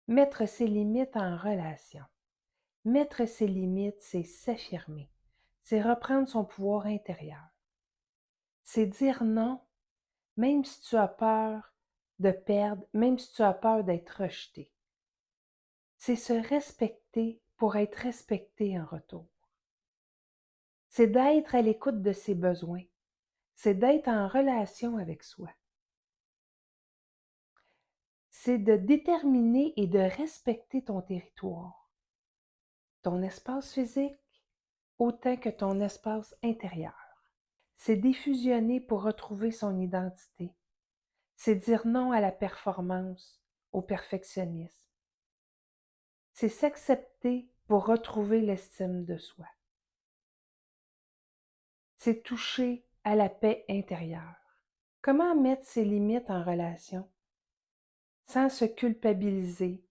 Mettre ses limites en relation. Mettre ses limites, c'est s'affirmer. C'est reprendre son pouvoir intérieur. C'est dire non, même si tu as peur de perdre, même si tu as peur d'être rejeté. C'est se respecter pour être respecté en retour. C'est d'être à l'écoute de ses besoins. C'est d'être en relation avec soi. C'est de déterminer et de respecter ton territoire, ton espace physique, autant que ton espace intérieur. C'est défusionner pour retrouver son identité. C'est dire non à la performance, au perfectionnisme. C'est s'accepter pour retrouver l'estime de soi. C'est toucher à la paix intérieure. Comment mettre ses limites en relation sans se culpabiliser,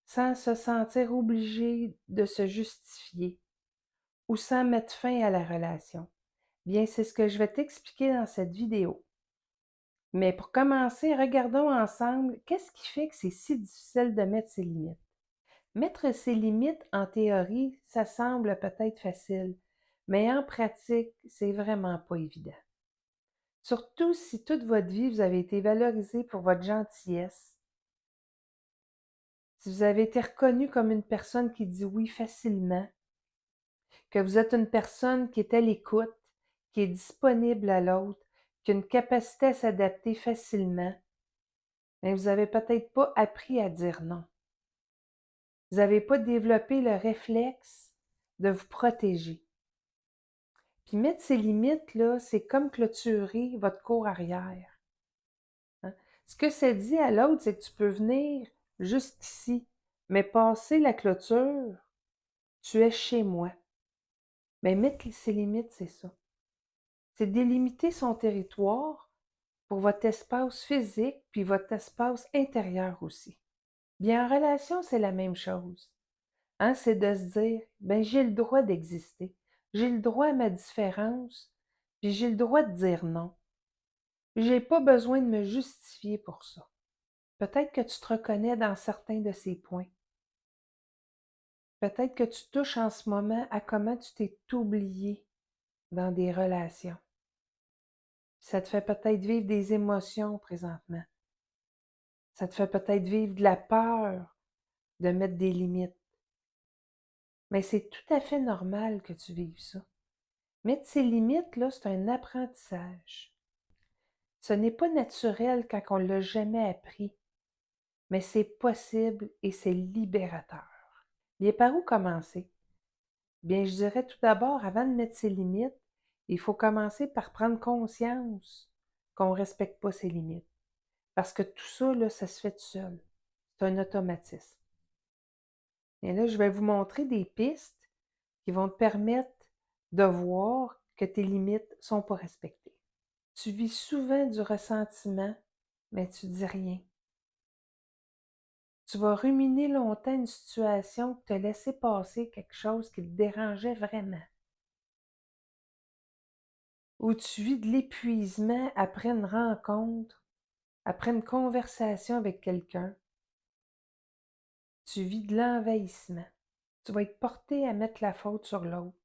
sans se sentir obligé de se justifier ou sans mettre fin à la relation? Bien, c'est ce que je vais t'expliquer dans cette vidéo. Mais pour commencer, regardons ensemble qu'est-ce qui fait que c'est si difficile de mettre ses limites. Mettre ses limites, en théorie, ça semble peut-être facile, mais en pratique, c'est vraiment pas évident. Surtout si toute votre vie, vous avez été valorisé pour votre gentillesse, si vous avez été reconnu comme une personne qui dit oui facilement, que vous êtes une personne qui est à l'écoute, qui est disponible à l'autre, qui a une capacité à s'adapter facilement, mais vous n'avez peut-être pas appris à dire non. Vous n'avez pas développé le réflexe de vous protéger. Puis mettre ses limites, là, c'est comme clôturer votre cour arrière. Hein. Ce que ça dit à l'autre, c'est que tu peux venir jusqu'ici, mais passer la clôture, tu es chez moi. Mais mettre ses limites, c'est ça. C'est délimiter son territoire pour votre espace physique, puis votre espace intérieur aussi. Bien, en relation, c'est la même chose. Hein, c'est de se dire, ben j'ai le droit d'exister. J'ai le droit à ma différence, puis j'ai le droit de dire non. J'ai pas besoin de me justifier pour ça. Peut-être que tu te reconnais dans certains de ces points. Peut-être que tu touches en ce moment à comment tu t'es oublié dans des relations. Ça te fait peut-être vivre des émotions présentement. Ça te fait peut-être vivre de la peur de mettre des limites. Mais c'est tout à fait normal que tu vives ça. Mettre ses limites, là, c'est un apprentissage. Ce n'est pas naturel quand on ne l'a jamais appris, mais c'est possible et c'est libérateur. Bien, par où commencer? Bien, je dirais tout d'abord, avant de mettre ses limites, il faut commencer par prendre conscience qu'on ne respecte pas ses limites. Parce que tout ça, là, ça se fait tout seul. C'est un automatisme. Et là, je vais vous montrer des pistes qui vont te permettre de voir que tes limites ne sont pas respectées. Tu vis souvent du ressentiment, mais tu dis rien. Tu vas ruminer longtemps une situation que tu as laissé passer quelque chose qui te dérangeait vraiment. Ou tu vis de l'épuisement après une rencontre, après une conversation avec quelqu'un. Tu vis de l'envahissement. Tu vas être porté à mettre la faute sur l'autre.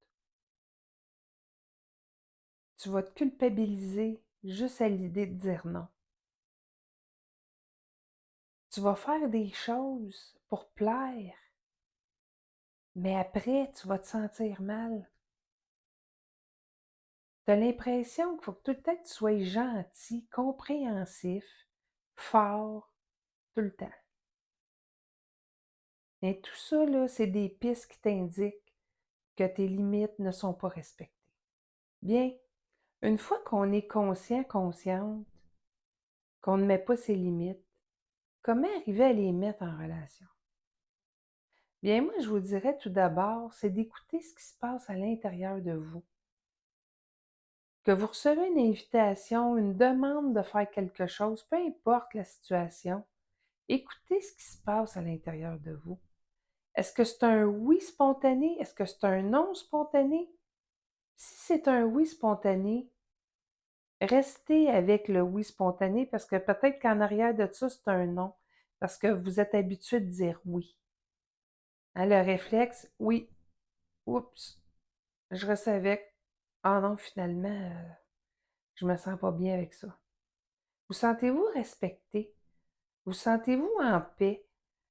Tu vas te culpabiliser juste à l'idée de dire non. Tu vas faire des choses pour plaire, mais après, tu vas te sentir mal. Tu as l'impression qu'il faut que tout le temps que tu sois gentil, compréhensif, fort, tout le temps. Et tout ça, là, c'est des pistes qui t'indiquent que tes limites ne sont pas respectées. Bien, une fois qu'on est conscient, consciente, qu'on ne met pas ses limites, comment arriver à les mettre en relation? Bien, moi, je vous dirais tout d'abord, c'est d'écouter ce qui se passe à l'intérieur de vous. Que vous recevez une invitation, une demande de faire quelque chose, peu importe la situation, écoutez ce qui se passe à l'intérieur de vous. Est-ce que c'est un oui spontané? Est-ce que c'est un non spontané? Si c'est un oui spontané, restez avec le oui spontané parce que peut-être qu'en arrière de ça, c'est un non. parce que vous êtes habitué de dire oui. Hein, le réflexe, oui, oups, je recevais. Ah non, finalement, je me sens pas bien avec ça. Vous sentez-vous respecté? Vous sentez-vous en paix?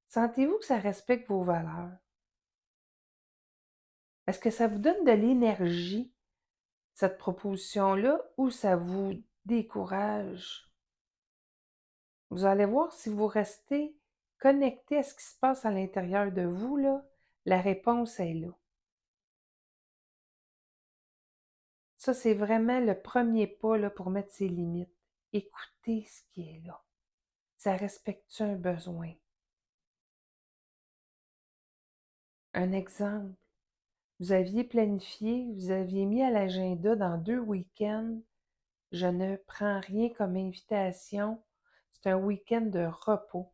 Sentez-vous que ça respecte vos valeurs? Est-ce que ça vous donne de l'énergie, cette proposition-là, ou ça vous décourage? Vous allez voir si vous restez connecté à ce qui se passe à l'intérieur de vous, là, la réponse est là. Ça, c'est vraiment le premier pas là, pour mettre ses limites. Écoutez ce qui est là. Ça respecte-tu un besoin? Un exemple, vous aviez planifié, vous aviez mis à l'agenda dans 2 week-ends, je ne prends rien comme invitation, c'est un week-end de repos.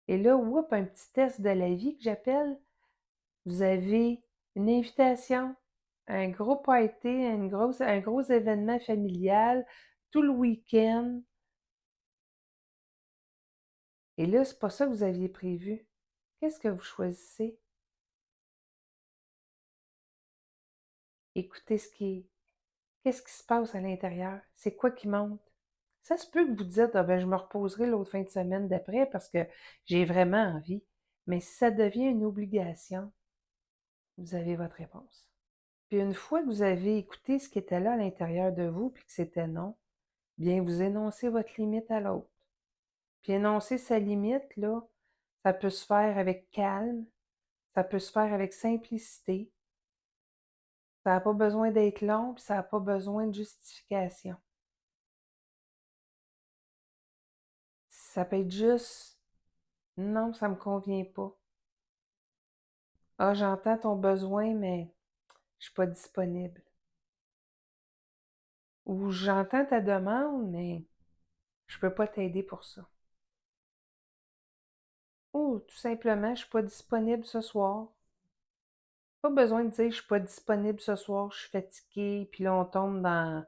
Et là, whoop, un petit test de la vie que j'appelle, vous avez une invitation, un gros party, un gros événement familial, tout le week-end. Et là, c'est pas ça que vous aviez prévu. Qu'est-ce que vous choisissez? Écoutez qu'est-ce qui se passe à l'intérieur? C'est quoi qui monte? Ça se peut que vous dites, ah ben, je me reposerai l'autre fin de semaine d'après parce que j'ai vraiment envie. Mais si ça devient une obligation, vous avez votre réponse. Puis une fois que vous avez écouté ce qui était là à l'intérieur de vous, puis que c'était non, bien, vous énoncez votre limite à l'autre. Puis énoncer sa limite, là, ça peut se faire avec calme, ça peut se faire avec simplicité, ça n'a pas besoin d'être long, puis ça n'a pas besoin de justification. Ça peut être juste non, ça ne me convient pas. Ah, j'entends ton besoin, mais je ne suis pas disponible. Ou j'entends ta demande, mais je ne peux pas t'aider pour ça. Ou tout simplement, je ne suis pas disponible ce soir. Pas besoin de dire je ne suis pas disponible ce soir, je suis fatiguée, puis là on tombe dans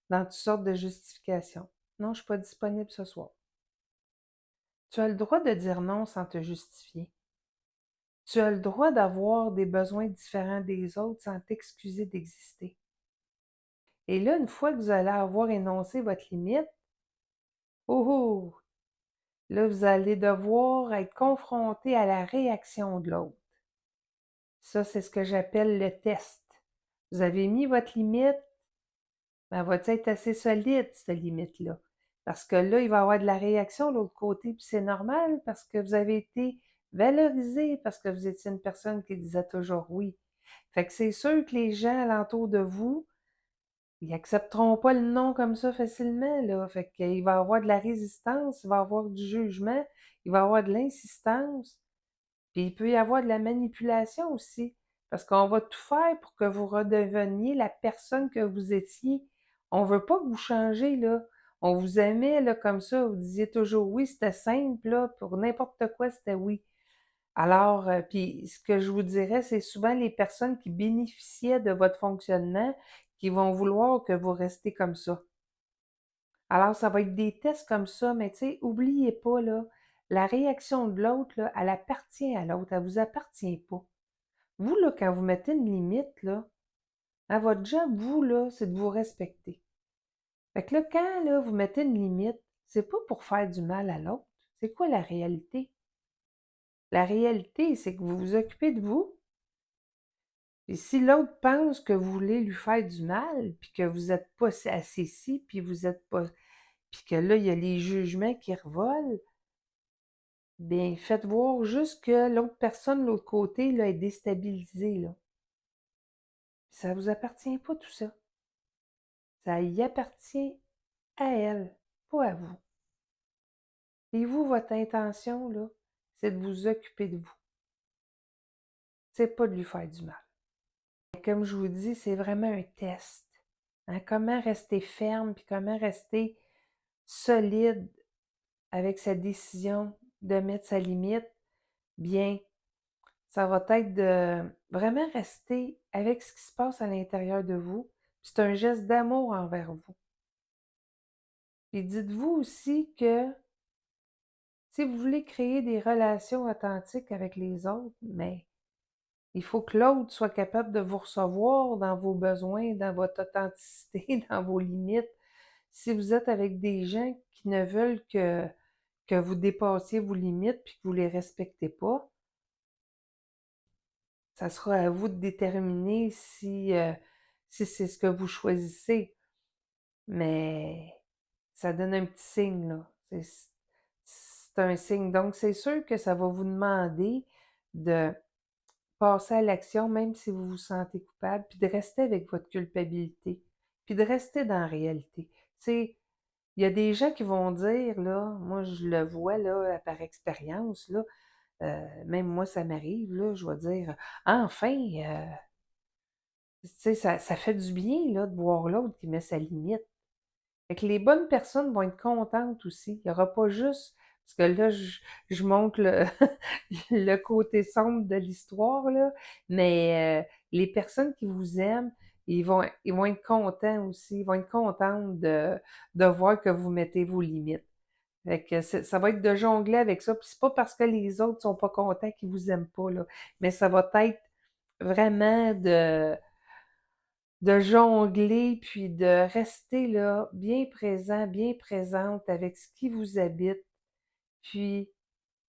toutes sortes de justifications. Non, je ne suis pas disponible ce soir. Tu as le droit de dire non sans te justifier. Tu as le droit d'avoir des besoins différents des autres sans t'excuser d'exister. Et là, une fois que vous allez avoir énoncé votre limite, oh oh, là, vous allez devoir être confronté à la réaction de l'autre. Ça, c'est ce que j'appelle le test. Vous avez mis votre limite, mais elle va être assez solide, cette limite-là? Parce que là, il va y avoir de la réaction de l'autre côté, puis c'est normal parce que vous avez été valorisé, parce que vous étiez une personne qui disait toujours oui. Fait que c'est sûr que les gens alentour de vous, ils accepteront pas le non comme ça facilement, là. Fait qu'il va y avoir de la résistance, il va y avoir du jugement, il va y avoir de l'insistance, puis il peut y avoir de la manipulation aussi, parce qu'on va tout faire pour que vous redeveniez la personne que vous étiez. On veut pas que vous changez, là. On vous aimait, là, comme ça, vous disiez toujours oui, c'était simple, là, pour n'importe quoi, c'était oui. Alors, puis ce que je vous dirais, c'est souvent les personnes qui bénéficiaient de votre fonctionnement qui vont vouloir que vous restiez comme ça. Alors, ça va être des tests comme ça, mais tu sais, oubliez pas, là, la réaction de l'autre, là, elle appartient à l'autre, elle vous appartient pas. Vous, là, quand vous mettez une limite, là, à votre job, vous, là, c'est de vous respecter. Fait que là, quand, là, vous mettez une limite, c'est pas pour faire du mal à l'autre. C'est quoi la réalité? La réalité, c'est que vous vous occupez de vous. Et si l'autre pense que vous voulez lui faire du mal, puis que vous n'êtes pas assez ci, puis vous êtes pas. Puis que là, il y a les jugements qui revolent, bien, faites voir juste que l'autre personne, de l'autre côté, là, est déstabilisée, là. Ça ne vous appartient pas tout ça. Ça y appartient à elle, pas à vous. Et vous, votre intention, là, c'est de vous occuper de vous. C'est pas de lui faire du mal. Et comme je vous dis, c'est vraiment un test. Hein? Comment rester ferme, puis comment rester solide avec sa décision de mettre sa limite, bien, ça va être de vraiment rester avec ce qui se passe à l'intérieur de vous. C'est un geste d'amour envers vous. Puis dites-vous aussi que Si vous voulez créer des relations authentiques avec les autres, mais il faut que l'autre soit capable de vous recevoir dans vos besoins, dans votre authenticité, dans vos limites. Si vous êtes avec des gens qui ne veulent que vous dépassiez vos limites puis que vous les respectez pas, ça sera à vous de déterminer si c'est ce que vous choisissez. Mais ça donne un petit signe, là. C'est un signe. Donc, c'est sûr que ça va vous demander de passer à l'action, même si vous vous sentez coupable, puis de rester avec votre culpabilité, puis de rester dans la réalité. C'est, il y a des gens qui vont dire, là, moi je le vois là, par expérience, là, même moi ça m'arrive, là, je vais dire, enfin, tu sais, ça fait du bien là, de voir l'autre qui met sa limite. Fait que les bonnes personnes vont être contentes aussi. Il n'y aura pas juste, parce que là, je montre le côté sombre de l'histoire, là, mais les personnes qui vous aiment, ils vont être contents aussi. Ils vont être contentes de voir que vous mettez vos limites. Fait que ça va être de jongler avec ça. Puis c'est pas parce que les autres sont pas contents qu'ils vous aiment pas, là. Mais ça va être vraiment de jongler, puis de rester là, bien présent, bien présente avec ce qui vous habite, puis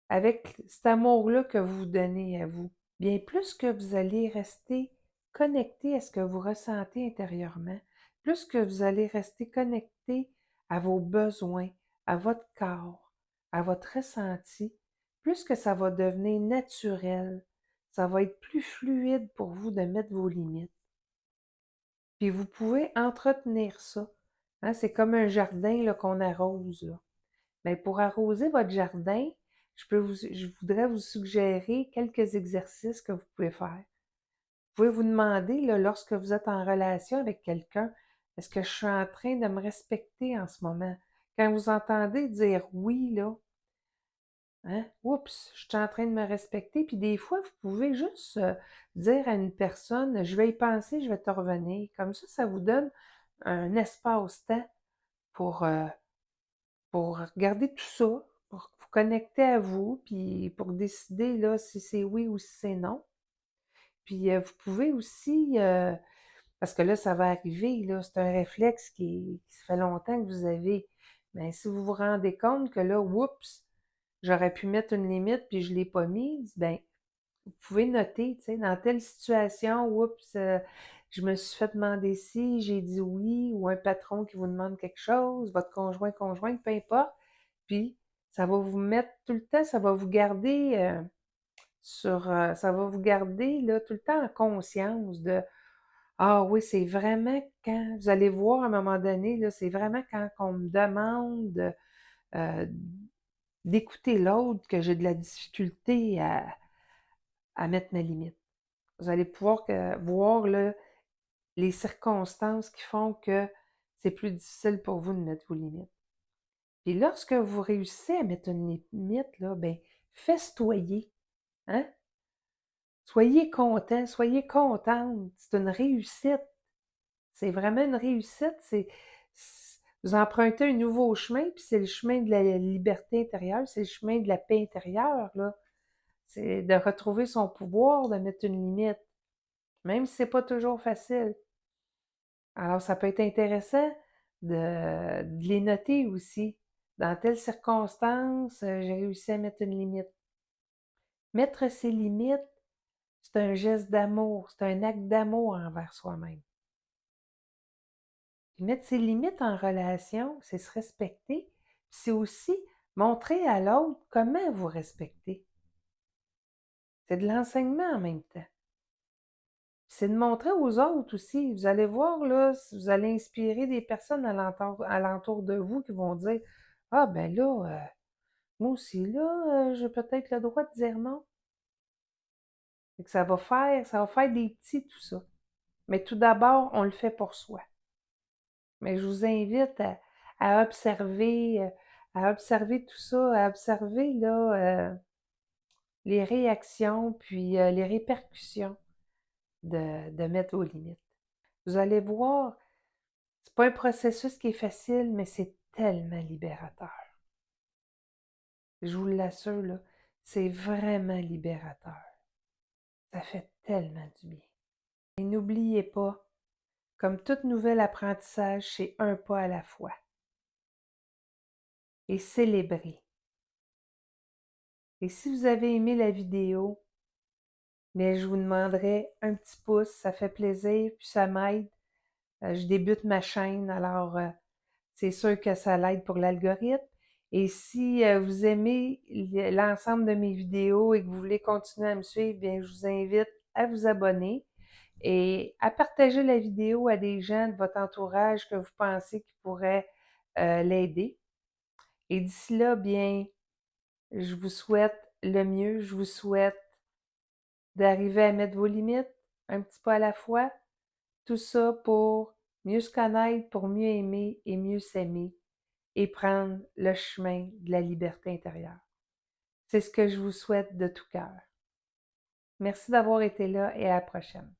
avec cet amour-là que vous donnez à vous. Bien plus que vous allez rester connecté à ce que vous ressentez intérieurement, plus que vous allez rester connecté à vos besoins, à votre corps, à votre ressenti, plus que ça va devenir naturel, ça va être plus fluide pour vous de mettre vos limites. Puis vous pouvez entretenir ça. Hein, c'est comme un jardin là, qu'on arrose. Là. Mais pour arroser votre jardin, je voudrais vous suggérer quelques exercices que vous pouvez faire. Vous pouvez vous demander, là, lorsque vous êtes en relation avec quelqu'un, est-ce que je suis en train de me respecter en ce moment? Quand vous entendez dire oui, là, hein, oups, je suis en train de me respecter. Puis des fois, vous pouvez juste dire à une personne, je vais y penser, je vais te revenir. Comme ça vous donne un espace-temps pour, euh, pour regarder tout ça, pour vous connecter à vous, puis pour décider là, si c'est oui ou si c'est non. Puis vous pouvez aussi, parce que là, ça va arriver, là, c'est un réflexe qui fait longtemps que vous avez. Mais si vous vous rendez compte que là, oups, j'aurais pu mettre une limite puis je ne l'ai pas mise, ben vous pouvez noter, tu sais, dans telle situation, oups, je me suis fait demander si, j'ai dit oui, ou un patron qui vous demande quelque chose, votre conjoint, conjointe, peu importe. Puis, ça va vous mettre tout le temps, ça va vous garder ça va vous garder là, tout le temps en conscience de ah oui, c'est vraiment quand, vous allez voir à un moment donné, là, c'est vraiment quand on me demande euh, d'écouter l'autre que j'ai de la difficulté à mettre mes limites. Vous allez pouvoir voir là, les circonstances qui font que c'est plus difficile pour vous de mettre vos limites. Puis lorsque vous réussissez à mettre une limite, là, ben, festoyez. Hein? Soyez content, soyez contente. C'est une réussite. C'est vraiment une réussite. Vous empruntez un nouveau chemin, puis c'est le chemin de la liberté intérieure, c'est le chemin de la paix intérieure, là. C'est de retrouver son pouvoir, de mettre une limite, même si c'est pas toujours facile. Alors, ça peut être intéressant de les noter aussi. Dans telle circonstance, j'ai réussi à mettre une limite. Mettre ses limites, c'est un geste d'amour, c'est un acte d'amour envers soi-même. Puis mettre ses limites en relation, c'est se respecter, puis c'est aussi montrer à l'autre comment vous respectez. C'est de l'enseignement en même temps. C'est de montrer aux autres aussi. Vous allez voir, là, si vous allez inspirer des personnes alentour de vous qui vont dire ah, ben là, moi aussi, là, j'ai peut-être le droit de dire non. Fait que ça va faire des petits, tout ça. Mais tout d'abord, on le fait pour soi. Mais je vous invite à observer tout ça, à observer là, les réactions, puis les répercussions de mettre vos limites. Vous allez voir, c'est pas un processus qui est facile, mais c'est tellement libérateur. Je vous l'assure, là, c'est vraiment libérateur. Ça fait tellement du bien. Et n'oubliez pas, comme tout nouvel apprentissage, c'est un pas à la fois. Et célébrez. Et si vous avez aimé la vidéo, bien, je vous demanderai un petit pouce, ça fait plaisir, puis ça m'aide. Je débute ma chaîne, alors c'est sûr que ça l'aide pour l'algorithme. Et si vous aimez l'ensemble de mes vidéos et que vous voulez continuer à me suivre, bien, je vous invite à vous abonner et à partager la vidéo à des gens de votre entourage que vous pensez qui pourraient l'aider. Et d'ici là, bien, je vous souhaite le mieux. Je vous souhaite d'arriver à mettre vos limites un petit peu à la fois. Tout ça pour mieux se connaître, pour mieux aimer et mieux s'aimer et prendre le chemin de la liberté intérieure. C'est ce que je vous souhaite de tout cœur. Merci d'avoir été là et à la prochaine.